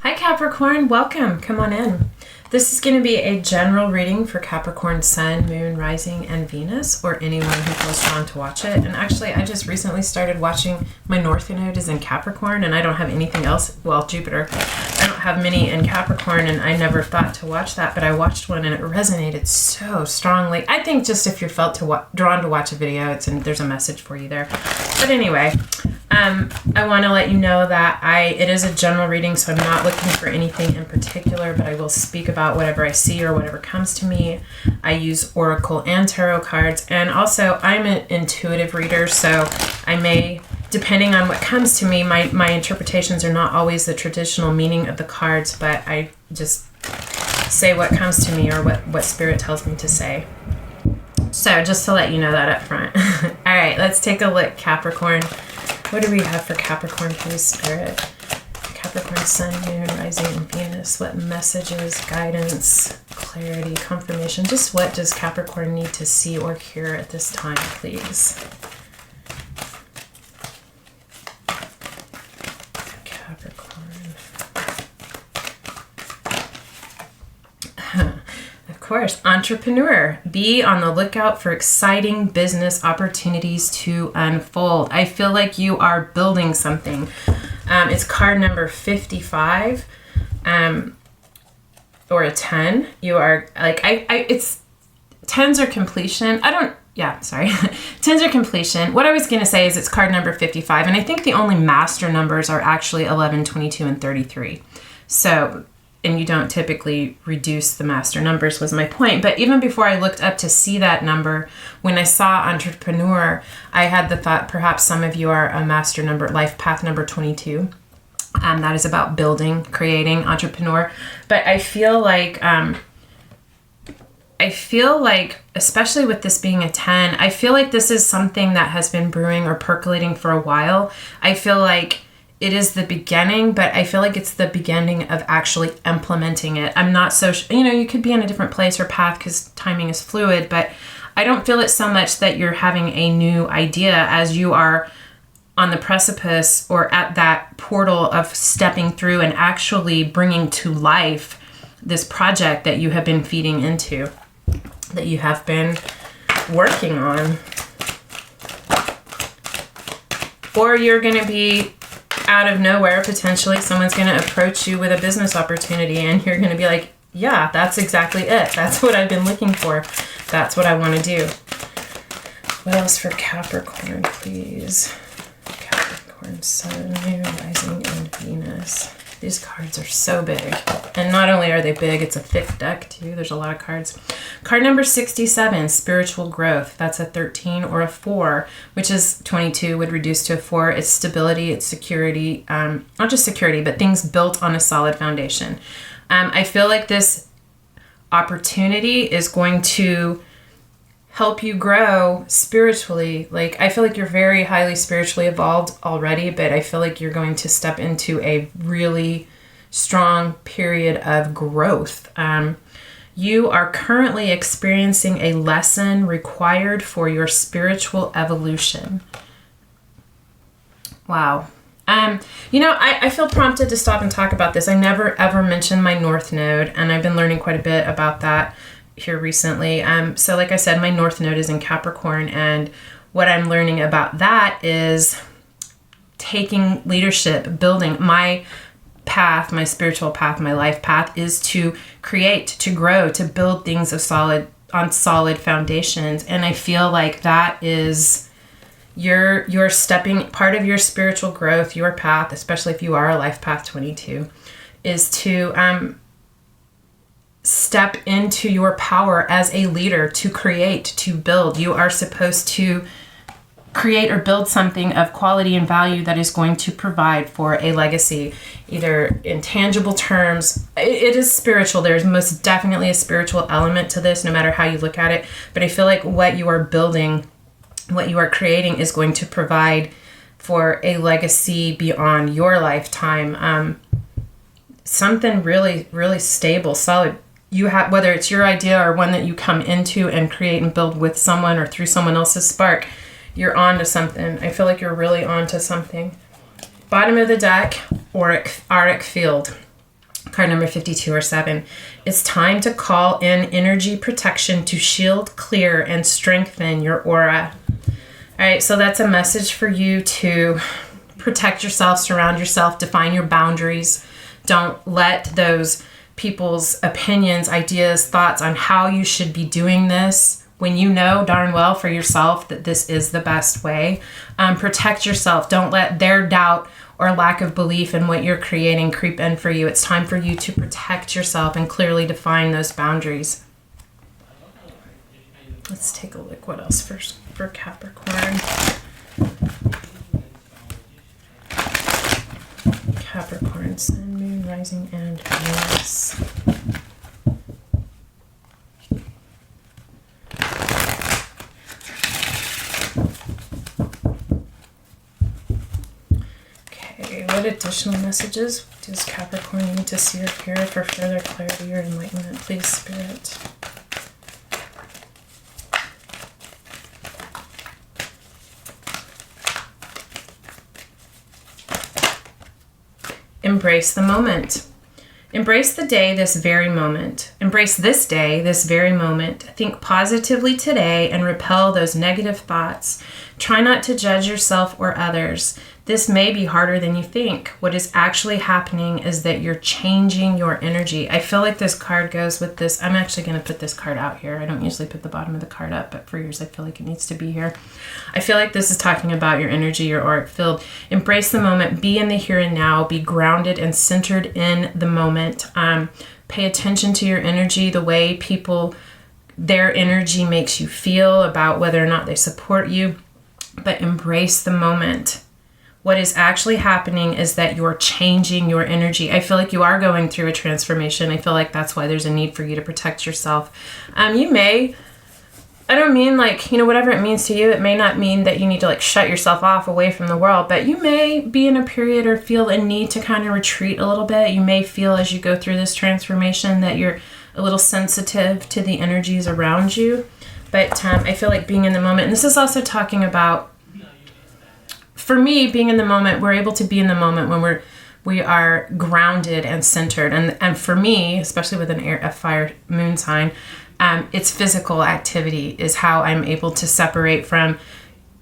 Hi Capricorn, welcome. Come on in. This is going to be a general reading for Capricorn Sun, Moon, Rising, and Venus, or anyone who feels drawn to watch it. And actually, I just recently started watching. My North Node is in Capricorn, and I don't have anything else. Well, Jupiter. I don't have many in Capricorn, and I never thought to watch that, but I watched one, and it resonated so strongly. I think just if you're drawn to watch a video, there's a message for you there. But anyway, I want to let you know that it is a general reading, so I'm not looking for anything in particular, but I will speak about whatever I see or whatever comes to me. I use Oracle and Tarot cards, and also I'm an intuitive reader, so I may, depending on what comes to me, my interpretations are not always the traditional meaning of the cards, but I just say what comes to me or what Spirit tells me to say. So just to let you know that up front. All right, let's take a look, Capricorn. What do we have for Capricorn, please, Spirit? Capricorn, Sun, Moon, Rising, and Venus. What messages, guidance, clarity, confirmation? Just what does Capricorn need to see or hear at this time, please? Capricorn. Of course, entrepreneur. Be on the lookout for exciting business opportunities to unfold. I feel like you are building something. It's card number 55, or a 10. You are like, it's 10s are completion. 10s are completion. What I was going to say is it's card number 55. And I think the only master numbers are actually 11, 22, and 33. So, and you don't typically reduce the master numbers was my point. But even before I looked up to see that number, when I saw entrepreneur, I had the thought perhaps some of you are a master number, life path number 22. That is about building, creating, entrepreneur. But I feel like, especially with this being a 10, I feel like this is something that has been brewing or percolating for a while. I feel like it is the beginning, but I feel like it's the beginning of actually implementing it. I'm not so, you could be in a different place or path because timing is fluid, but I don't feel it so much that you're having a new idea as you are on the precipice or at that portal of stepping through and actually bringing to life this project that you have been feeding into, that you have been working on. Or you're going to be out of nowhere, potentially someone's going to approach you with a business opportunity and you're going to be like, yeah, that's exactly it. That's what I've been looking for. That's what I want to do. What else for Capricorn, please? Capricorn, Sun, Moon, Rising, and Venus. These cards are so big. And not only are they big, it's a thick deck too. There's a lot of cards. Card number 67, spiritual growth. That's a 13 or a 4, which is 22 would reduce to a 4. It's stability, it's security. Not just security, but things built on a solid foundation. I feel like this opportunity is going to help you grow spiritually. Like, I feel like you're very highly spiritually evolved already, but I feel like you're going to step into a really strong period of growth. You are currently experiencing a lesson required for your spiritual evolution. Wow. I feel prompted to stop and talk about this. I never ever mentioned my North Node, and I've been learning quite a bit about that here recently. So like I said, my North Node is in Capricorn, and what I'm learning about that is taking leadership, building my path, my spiritual path, my life path is to create, to grow, to build things on solid foundations. And I feel like that is your stepping, part of your spiritual growth, your path, especially if you are a life path 22, is to step into your power as a leader, to create, to build. You are supposed to create or build something of quality and value that is going to provide for a legacy, either in tangible terms. It is spiritual. There's most definitely a spiritual element to this, no matter how you look at it. But I feel like what you are building, what you are creating is going to provide for a legacy beyond your lifetime. Something really, really stable, solid. You have, whether it's your idea or one that you come into and create and build with someone or through someone else's spark, you're on to something. I feel like you're really on to something. Bottom of the deck, auric field. Card number 52 or 7. It's time to call in energy protection to shield, clear, and strengthen your aura. All right, so that's a message for you to protect yourself, surround yourself, define your boundaries. Don't let those people's opinions, ideas, thoughts on how you should be doing this, when you know darn well for yourself that this is the best way. Protect yourself. Don't let their doubt or lack of belief in what you're creating creep in for you. It's time for you to protect yourself and clearly define those boundaries. Let's take a look what else for Capricorn. Capricorn, Sun, Moon, Rising, and Venus. Okay, what additional messages does Capricorn need to see or hear for further clarity or enlightenment? Please, Spirit. Embrace the moment. Embrace the day, this very moment. Embrace this day, this very moment. Think positively today and repel those negative thoughts. Try not to judge yourself or others. This may be harder than you think. What is actually happening is that you're changing your energy. I feel like this card goes with this. I'm actually going to put this card out here. I don't usually put the bottom of the card up, but for yours, I feel like it needs to be here. I feel like this is talking about your energy, your auric field. Embrace the moment. Be in the here and now. Be grounded and centered in the moment. Pay attention to your energy, the way their energy makes you feel about whether or not they support you. But embrace the moment. What is actually happening is that you're changing your energy. I feel like you are going through a transformation. I feel like that's why there's a need for you to protect yourself. You may, I don't mean like, whatever it means to you, it may not mean that you need to like shut yourself off away from the world, but you may be in a period or feel a need to kind of retreat a little bit. You may feel as you go through this transformation that you're a little sensitive to the energies around you. But I feel like being in the moment, and this is also talking about, for me, being in the moment, we're able to be in the moment when we are grounded and centered. And for me, especially with a fire moon sign, it's physical activity is how I'm able to separate from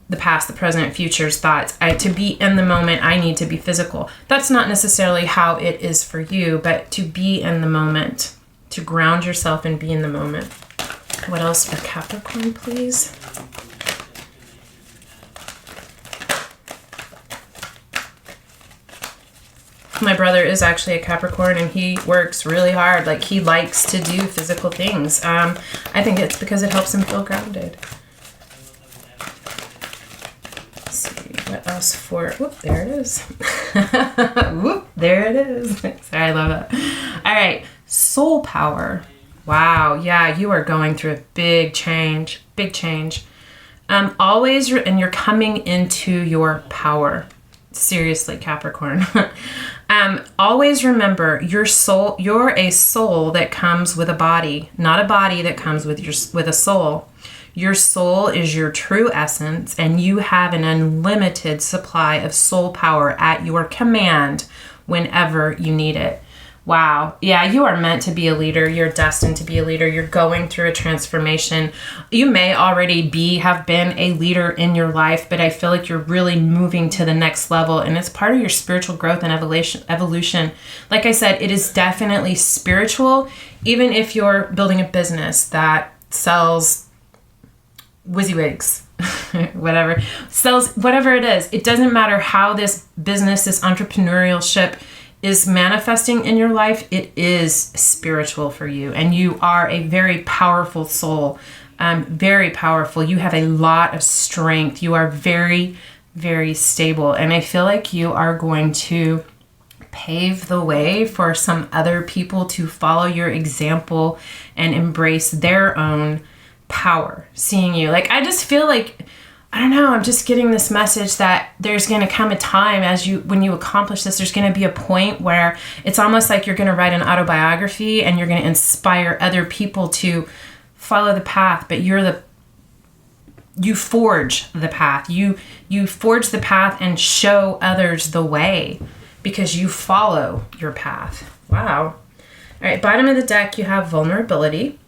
the past, the present, future's thoughts. To be in the moment, I need to be physical. That's not necessarily how it is for you, but to be in the moment, to ground yourself and be in the moment. What else for Capricorn, please? My brother is actually a Capricorn and he works really hard. Like he likes to do physical things. I think it's because it helps him feel grounded. Let's see what else for, whoop, there it is. Whoop, there it is. Sorry, I love it. All right, soul power. Wow, yeah, you are going through a big change, and you're coming into your power. Seriously, Capricorn. Always remember you're a soul that comes with a body, not a body that comes with a soul. Your soul is your true essence, and you have an unlimited supply of soul power at your command whenever you need it. Wow. Yeah, you are meant to be a leader. You're destined to be a leader. You're going through a transformation. You may already have been a leader in your life, but I feel like you're really moving to the next level, and it's part of your spiritual growth and evolution. Like I said, it is definitely spiritual, even if you're building a business that sells WYSIWYGs, sells whatever it is. It doesn't matter how this business, this entrepreneurship is manifesting in your life, it is spiritual for you. And you are a very powerful soul, very powerful. You have a lot of strength. You are very, very stable. And I feel like you are going to pave the way for some other people to follow your example and embrace their own power, seeing you. Like, I just feel like, I don't know, I'm just getting this message that there's going to come a time when you accomplish this, there's going to be a point where it's almost like you're going to write an autobiography and you're going to inspire other people to follow the path, but you forge the path. You forge the path and show others the way because you follow your path. Wow. All right, bottom of the deck, you have vulnerability.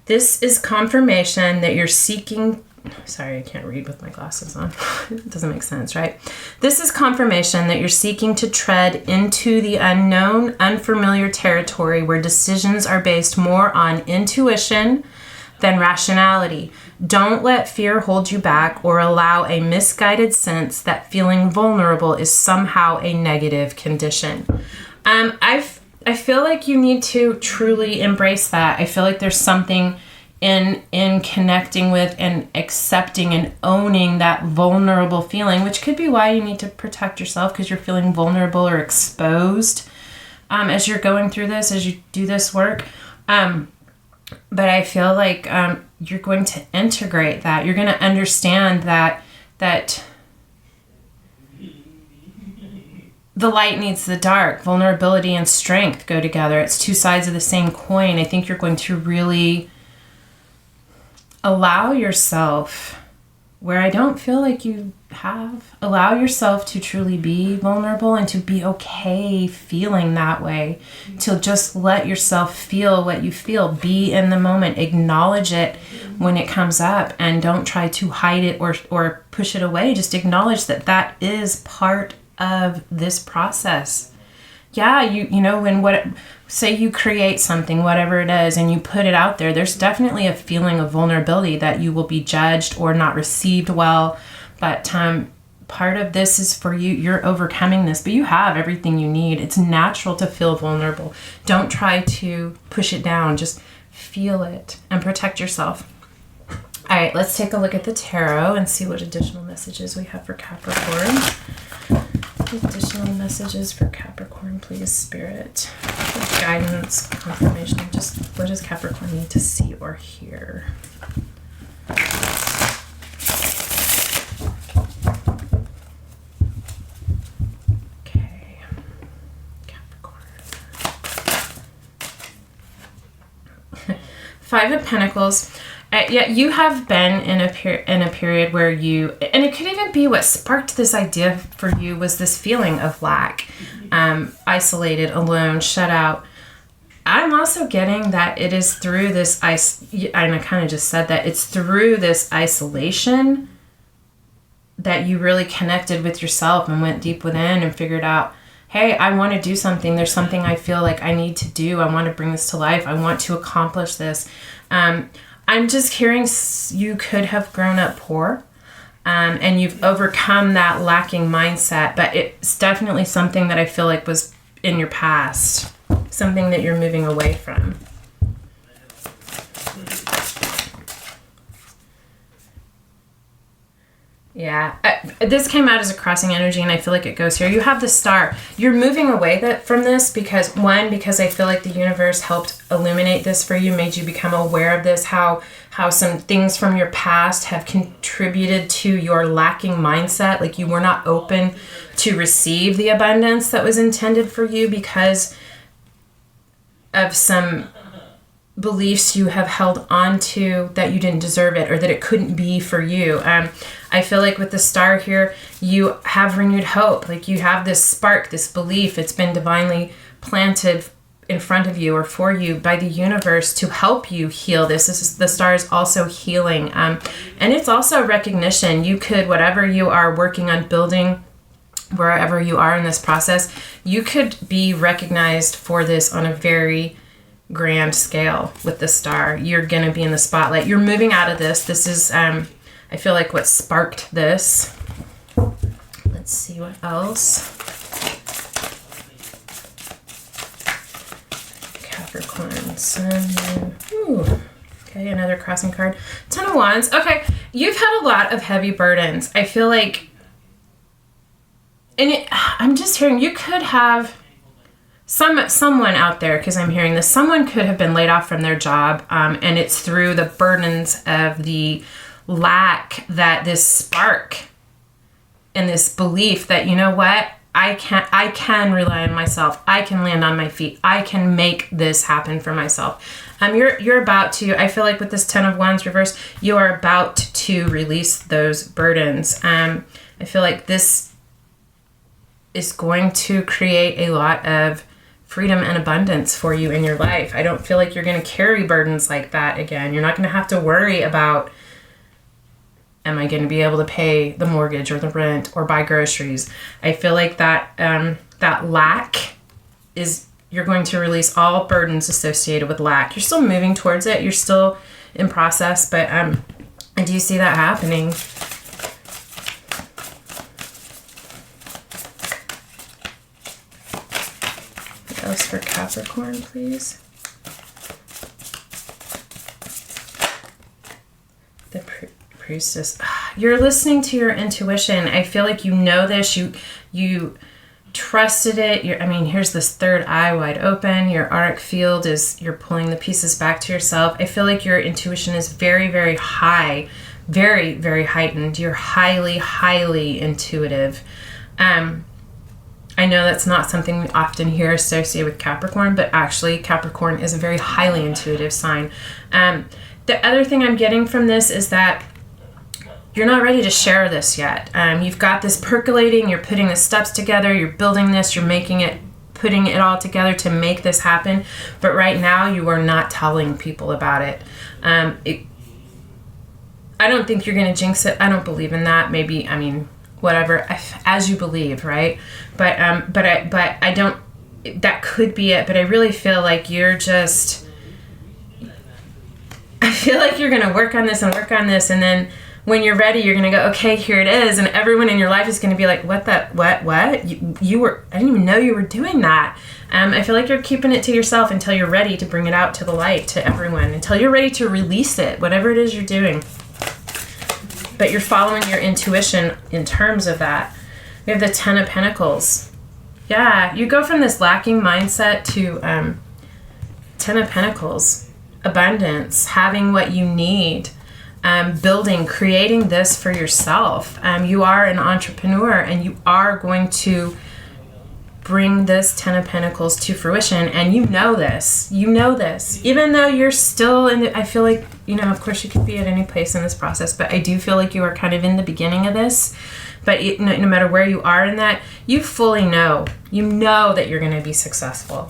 This is confirmation that you're seeking... Sorry, I can't read with my glasses on. It doesn't make sense, right? This is confirmation that you're seeking to tread into the unknown, unfamiliar territory where decisions are based more on intuition than rationality. Don't let fear hold you back or allow a misguided sense that feeling vulnerable is somehow a negative condition. I feel like you need to truly embrace that. I feel like there's something in connecting with and accepting and owning that vulnerable feeling, which could be why you need to protect yourself, because you're feeling vulnerable or exposed as you're going through this, as you do this work. But I feel like you're going to integrate that. You're going to understand that the light needs the dark. Vulnerability and strength go together. It's two sides of the same coin. I think you're going to really allow yourself, where I don't feel like you have, allow yourself to truly be vulnerable and to be okay feeling that way, to just let yourself feel what you feel, be in the moment, acknowledge it when it comes up, and don't try to hide it or push it away. Just acknowledge that is part of this process. Yeah, you know, say you create something, whatever it is, and you put it out there, there's definitely a feeling of vulnerability that you will be judged or not received well. But part of this is for you. You're overcoming this, but you have everything you need. It's natural to feel vulnerable. Don't try to push it down. Just feel it and protect yourself. All right, let's take a look at the tarot and see what additional messages we have for Capricorn. Additional messages for Capricorn, please, Spirit. Guidance, confirmation. Just what does Capricorn need to see or hear? Okay, Capricorn. Five of Pentacles. Yeah, you have been in a period where you, and it could even be what sparked this idea for you, was this feeling of lack, isolated, alone, shut out. I'm also getting that it is through this and I kind of just said that it's through this isolation that you really connected with yourself and went deep within and figured out, hey, I want to do something. There's something I feel like I need to do. I want to bring this to life. I want to accomplish this. I'm just hearing you could have grown up poor, and you've overcome that lacking mindset, but it's definitely something that I feel like was in your past, something that you're moving away from. Yeah, this came out as a crossing energy, and I feel like it goes here. You have the star. You're moving away from this because I feel like the universe helped illuminate this for you, made you become aware of this, how some things from your past have contributed to your lacking mindset. Like you were not open to receive the abundance that was intended for you because of some beliefs you have held on to that you didn't deserve it or that it couldn't be for you. I feel like with the star here, you have renewed hope. Like you have this spark, this belief. It's been divinely planted in front of you or for you by the universe to help you heal this. The star is also healing. And it's also recognition. You could, whatever you are working on building, wherever you are in this process, you could be recognized for this on a very grand scale with the star. You're going to be in the spotlight. You're moving out of this. This is, I feel like what sparked this. Let's see what else. Capricorn, Sun. Ooh. Okay, another crossing card. 10 of Wands. Okay, you've had a lot of heavy burdens. I feel like, I'm just hearing you could have someone out there, because I'm hearing this, someone could have been laid off from their job, and it's through the burdens of the lack that this spark and this belief that, you know what, I can rely on myself. I can land on my feet. I can make this happen for myself. You're about to, I feel like with this 10 of Wands reverse, you are about to release those burdens. I feel like this is going to create a lot of freedom and abundance for you in your life. I don't feel like you're going to carry burdens like that again. You're not going to have to worry about, am I going to be able to pay the mortgage or the rent or buy groceries? I feel like that that lack is, you're going to release all burdens associated with lack. You're still moving towards it. You're still in process, but I do see that happening. What else for Capricorn, please? The Priestess. You're listening to your intuition. I feel like you know this. You trusted it. Here's this third eye wide open. Your auric field is, you're pulling the pieces back to yourself. I feel like your intuition is very, very high, very, very heightened. You're highly, highly intuitive. I know that's not something we often hear associated with Capricorn, but actually Capricorn is a very highly intuitive sign. The other thing I'm getting from this is that you're not ready to share this yet. You've got this percolating, you're putting the steps together, you're building this, you're putting it all together to make this happen. But right now you are not telling people about it. I don't think you're going to jinx it. I don't believe in that. Maybe, whatever, as you believe, right? But I don't, that could be it. But I really feel like I feel like you're going to work on this, and then when you're ready, you're going to go, okay, here it is. And everyone in your life is going to be like, what? You were, I didn't even know you were doing that. I feel like you're keeping it to yourself until you're ready to bring it out to the light, to everyone, until you're ready to release it, whatever it is you're doing. But you're following your intuition in terms of that. We have the Ten of Pentacles. Yeah, you go from this lacking mindset to Ten of Pentacles. Abundance, having what you need. Building, creating this for yourself. You are an entrepreneur, and you are going to bring this Ten of Pentacles to fruition, and you know this. Even though you're still in I feel like, of course you could be at any place in this process, but I do feel like you are kind of in the beginning of this. But no matter where you are in that, you fully know. You know that you're going to be successful.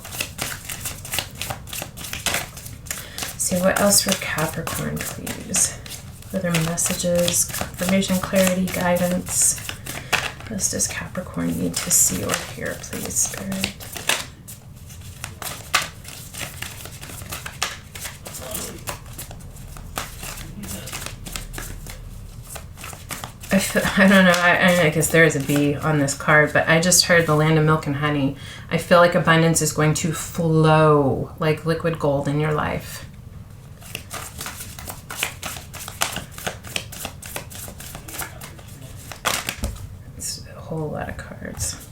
See, what else for Capricorn, please? Other messages, confirmation, clarity, guidance. What else does Capricorn need to see or hear, please, Spirit? I don't know, I guess there is a B on this card, but I just heard the land of milk and honey. I feel like abundance is going to flow like liquid gold in your life. Whole lot of cards,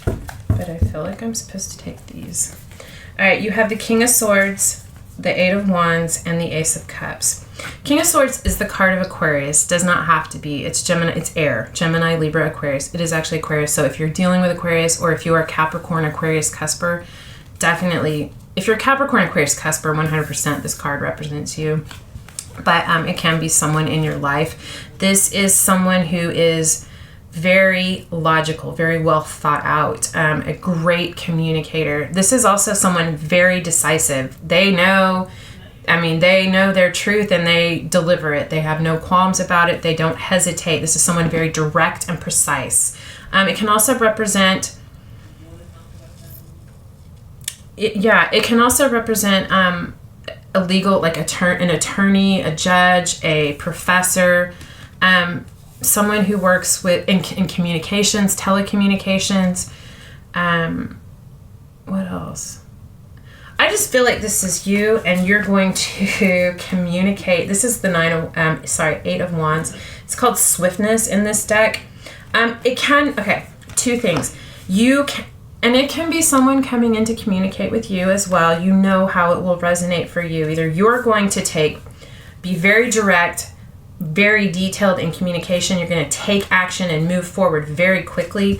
but I feel like I'm supposed to take these. All right, you have the King of Swords, the Eight of Wands, and the Ace of Cups. King of Swords is the card of Aquarius. Does not have to be. It's Gemini. It's air. Gemini, Libra, Aquarius. It is actually Aquarius. So if you're dealing with Aquarius, or if you are Capricorn, Aquarius, Cusper, definitely. If you're Capricorn, Aquarius, Cusper, 100% this card represents you. But it can be someone in your life. This is someone who is very logical, very well thought out, a great communicator. This is also someone very decisive. They know their truth, and they deliver it. They have no qualms about it. They don't hesitate. This is someone very direct and precise. It can also represent, it can also represent a legal, like an attorney, a judge, a professor, someone who works in communications, telecommunications. What else? I just feel like this is you, and you're going to communicate. This is the Eight of Wands. It's called Swiftness in this deck. Two things. And it can be someone coming in to communicate with you as well. You know how it will resonate for you. Either you're going to be very direct, very detailed in communication. You're going to take action and move forward very quickly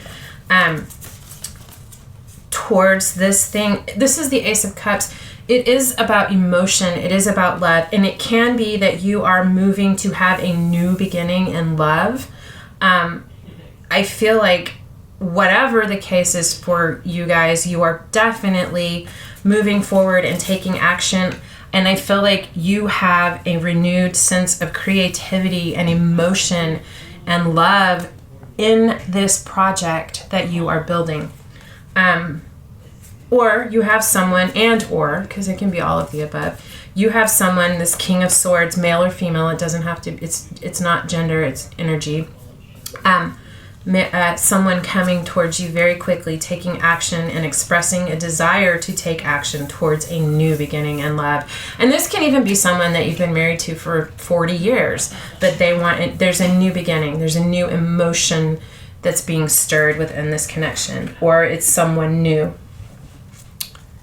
towards this thing. This is the Ace of Cups. It is about emotion. It is about love. And it can be that you are moving to have a new beginning in love. I feel like whatever the case is for you guys, you are definitely moving forward and taking action. And I feel like you have a renewed sense of creativity and emotion and love in this project that you are building. Or you have someone, because it can be all of the above, you have someone, this King of Swords, male or female, it doesn't have to, it's not gender, it's energy. Someone coming towards you very quickly, taking action and expressing a desire to take action towards a new beginning in love. And this can even be someone that you've been married to for 40 years, but there's a new beginning, there's a new emotion that's being stirred within this connection, or it's someone new.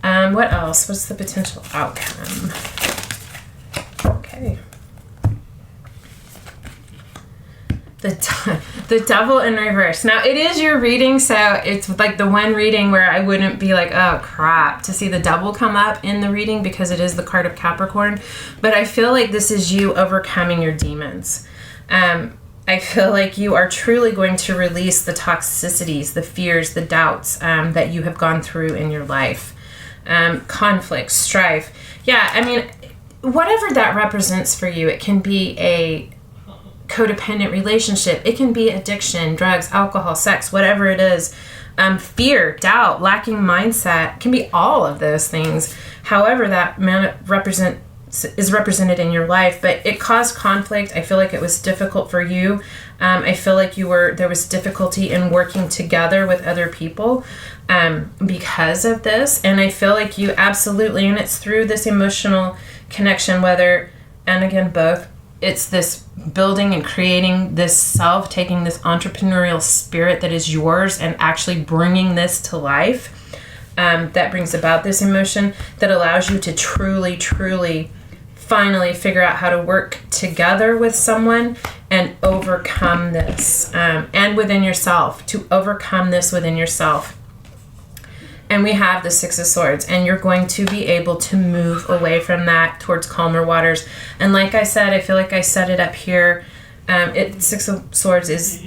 What else? What's the potential outcome? Okay. The Devil in reverse. Now, it is your reading, so it's like the one reading where I wouldn't be like, oh crap, to see the Devil come up in the reading, because it is the card of Capricorn. But I feel like this is you overcoming your demons. I feel like you are truly going to release the toxicities, the fears, the doubts that you have gone through in your life. Conflict, strife. Yeah, I mean, whatever that represents for you, it can be a codependent relationship, it can be addiction, drugs, alcohol, sex, whatever it is, fear, doubt, lacking mindset, it can be all of those things, however that is represented in your life. But it caused conflict. I feel like it was difficult for you. I feel like there was difficulty in working together with other people because of this. And I feel like you absolutely, and it's through this emotional connection, both, it's this building and creating this self, taking this entrepreneurial spirit that is yours and actually bringing this to life, that brings about this emotion that allows you to truly, truly finally figure out how to work together with someone and overcome this, and within yourself, to overcome this within yourself. And we have the Six of Swords, and you're going to be able to move away from that towards calmer waters. And like I said, I feel like I set it up here. Six of Swords is,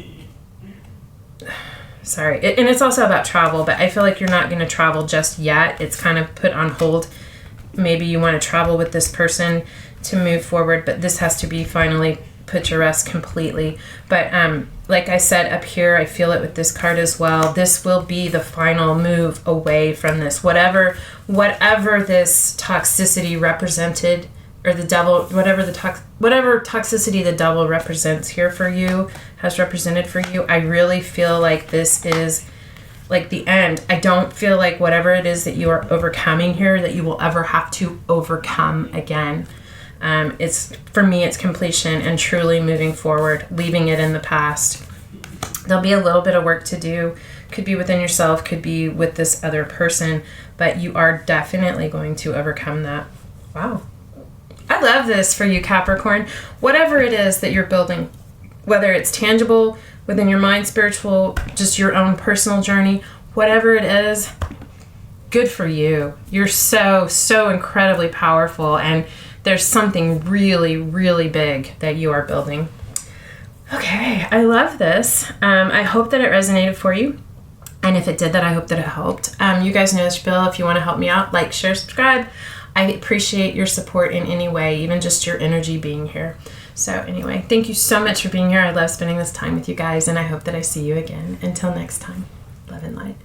and it's also about travel, but I feel like you're not going to travel just yet. It's kind of put on hold. Maybe you want to travel with this person to move forward, but this has to be finally put to rest completely. But like I said up here, I feel it with this card as well. This will be the final move away from this. Whatever this toxicity represented, or the devil, whatever toxicity the devil represents here for you, has represented for you, I really feel like this is like the end. I don't feel like whatever it is that you are overcoming here, that you will ever have to overcome again. For me, it's completion and truly moving forward, leaving it in the past. There'll be a little bit of work to do. Could be within yourself, could be with this other person, but you are definitely going to overcome that. Wow. I love this for you, Capricorn. Whatever it is that you're building, whether it's tangible, within your mind, spiritual, just your own personal journey, whatever it is, good for you. You're so, so incredibly powerful, and there's something really, really big that you are building. Okay, I love this. I hope that it resonated for you. And if it did that, I hope that it helped. You guys know the spiel. If you want to help me out, like, share, subscribe. I appreciate your support in any way, even just your energy being here. So anyway, thank you so much for being here. I love spending this time with you guys, and I hope that I see you again. Until next time, love and light.